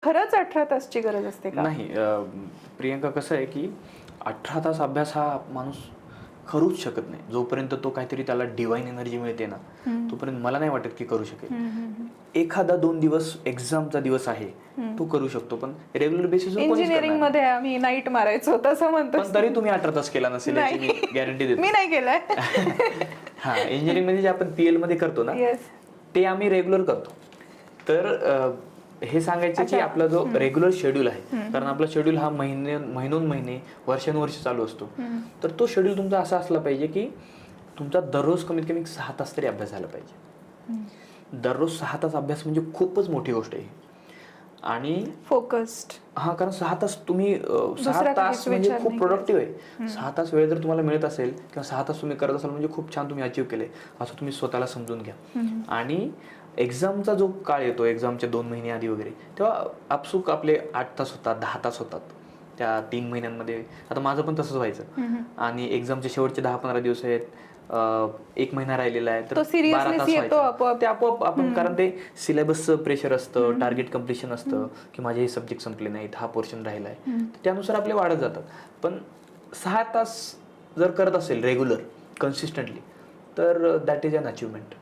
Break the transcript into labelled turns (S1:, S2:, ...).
S1: खरंच 18 तासची गरज असते का?
S2: नाही प्रियंका, कसं आहे की 18 तास अभ्यास हा माणूस करूच शकत नाही. जोपर्यंत तो काहीतरी त्याला डिवाइन एनर्जी मिळते ना, तोपर्यंत मला नाही वाटत की करू शकेल. एखादा 2 दिवस एक्झामचा दिवस आहे, तो करू शकतो, पण रेग्युलर बेसिसवर कोणीच
S1: इंजिनिअरिंग
S2: करणार
S1: मध्ये आम्ही नाईट मारायचो तसं म्हणतो.
S2: पण तरी तुम्ही 18 तास केला नसेल याची मी गॅरंटी देतो.
S1: मी नाही केलाय.
S2: हा, इंजिनिअरिंग मध्ये जे आपण PL मध्ये करतो ना,
S1: येस.
S2: ते आम्ही रेग्युलर करतो. तर हे सांगायचं की आपला जो रेग्युलर शेड्यूल आहे, कारण आपला शेड्यूल हा महिनोन महिने वर्षानुवर्ष चालू असतो, तर तो शेड्यूल तुमचा असा असला पाहिजे की तुमचा दररोज कमीत कमी 6 तास तरी अभ्यास झाला पाहिजे. दररोज 6 तास अभ्यास म्हणजे खूपच मोठी गोष्ट आहे. आणि
S1: फोकस्ड.
S2: हा, कारण 6 तास तुम्ही 6 तास म्हणजे खूप प्रोडक्टिव्ह आहे. 6 तास वेळ जर तुम्हाला मिळत असेल किंवा 6 तास तुम्ही करत असाल म्हणजे खूप छान तुम्ही अचीव्ह केले असं तुम्ही स्वतःला समजून घ्या. आणि एक्झामचा जो काळ येतो, एक्झामच्या 2 महिने आधी वगैरे, तेव्हा आपसुक आपले 8 तास होतात, 10 तास होतात त्या 3 महिन्यांमध्ये. आता माझं पण तसंच व्हायचं. आणि एक्झामचे शेवटचे 10-15 दिवस आहेत, 1 महिना राहिलेला आहे, तर 12 तास व्हायचं. ते आपोआप आपण, कारण ते सिलेबसचं प्रेशर असतं, टार्गेट कम्प्लिशन असतं की माझे हे सब्जेक्ट संपले नाहीत, हा पोर्शन राहिला आहे, त्यानुसार आपले वाढत जातात. पण 6 तास जर करत असेल रेग्युलर कन्सिस्टंटली, तर दॅट इज अन अचिव्हमेंट.